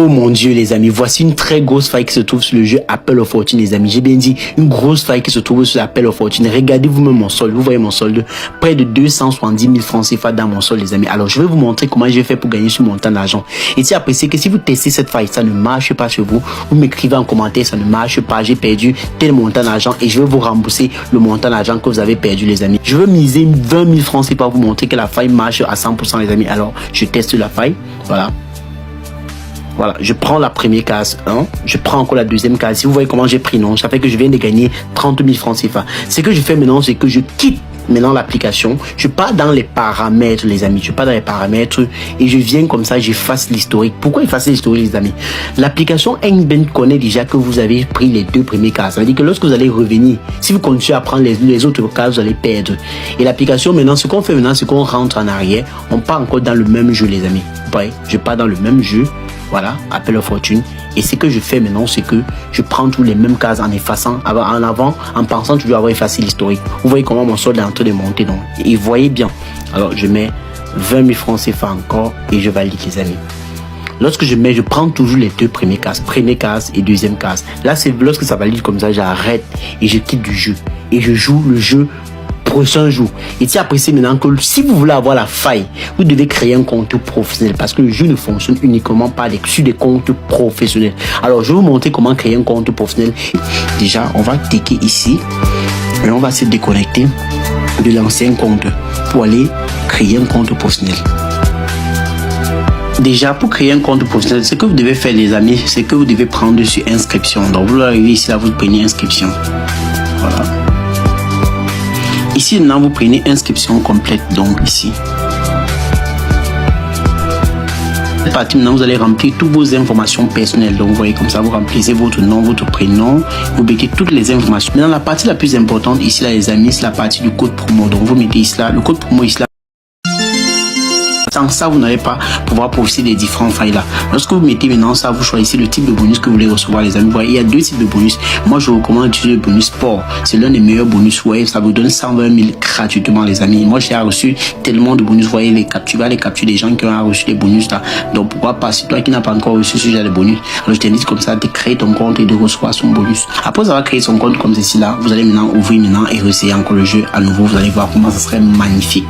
mon Dieu les amis, voici une très grosse faille qui se trouve sur le jeu Apple of Fortune les amis. J'ai bien dit une grosse faille qui se trouve sur Apple of Fortune. Regardez vous-même mon solde, vous voyez mon solde, près de 270 000 francs CFA dans mon solde les amis. Alors je vais vous montrer comment j'ai fait pour gagner ce montant d'argent. Et si appréciez que si vous testez cette faille, ça ne marche pas chez vous, vous m'écrivez en commentaire, ça ne marche pas, j'ai perdu tel montant d'argent et je vais vous rembourser le montant d'argent que vous avez perdu les amis. Je veux miser 20 000 francs CFA pour vous montrer que la faille marche à 100% les amis. Alors je teste la faille, voilà. Voilà, je prends la première case, hein, je prends encore la deuxième case. Si vous voyez comment j'ai pris, non, ça fait que je viens de gagner 30 000 francs CFA. Ce que je fais maintenant, c'est que je quitte maintenant l'application. Je pars dans les paramètres, les amis. Je pars dans les paramètres et je viens comme ça, j'efface l'historique. Pourquoi effacer l'historique, les amis? L'application Engben connaît déjà que vous avez pris les deux premières cases. Ça veut dire que lorsque vous allez revenir, si vous continuez à prendre les autres cases, vous allez perdre. Et l'application, maintenant, ce qu'on fait maintenant, c'est qu'on rentre en arrière. On part encore dans le même jeu, les amis. Vous voyez, je pars dans le même jeu. Voilà, Apple of Fortune. Et ce que je fais maintenant, c'est que je prends tous les mêmes cases en effaçant, en avant, en pensant toujours avoir effacé l'historique. Vous voyez comment mon solde est en train de monter, donc. Et vous voyez bien. Alors, je mets 20 000 francs CFA encore et je valide, les amis. Lorsque je prends toujours les deux premières cases et deuxième case. Là, c'est lorsque ça valide comme ça, j'arrête et je quitte du jeu. Et je joue le jeu prochain jour. Et tu apprécies maintenant que si vous voulez avoir la faille, vous devez créer un compte professionnel parce que le jeu ne fonctionne uniquement pas sur des comptes professionnels. Alors, je vais vous montrer comment créer un compte professionnel. Déjà, on va cliquer ici et on va se déconnecter de l'ancien compte pour aller créer un compte professionnel. Déjà, pour créer un compte professionnel, ce que vous devez faire, les amis, c'est que vous devez prendre sur inscription. Donc, vous arrivez ici, là, vous prenez inscription. Voilà. Ici, maintenant, vous prenez inscription complète, donc ici. Cette partie, maintenant, vous allez remplir toutes vos informations personnelles. Donc, vous voyez comme ça, vous remplissez votre nom, votre prénom, vous mettez toutes les informations. Maintenant, la partie la plus importante, ici, là, les amis, c'est la partie du code promo. Donc, vous mettez ici, là, le code promo, ici, là. Sans ça, vous n'allez pas pouvoir profiter des différents failles là. Lorsque vous mettez maintenant ça, vous choisissez le type de bonus que vous voulez recevoir, les amis. Vous voyez, il y a deux types de bonus. Moi, je vous recommande d'utiliser le bonus sport. C'est l'un des meilleurs bonus. Vous voyez, ça vous donne 120 000 gratuitement, les amis. Moi, j'ai reçu tellement de bonus. Vous voyez, tu vas les capturer des gens qui ont reçu les bonus là. Donc, pourquoi pas, si toi qui n'as pas encore reçu ce genre de bonus, alors je t'invite comme ça de créer ton compte et de recevoir son bonus. Après avoir créé son compte comme ceci là, vous allez maintenant ouvrir maintenant et réessayer encore le jeu à nouveau. Vous allez voir comment ça serait magnifique.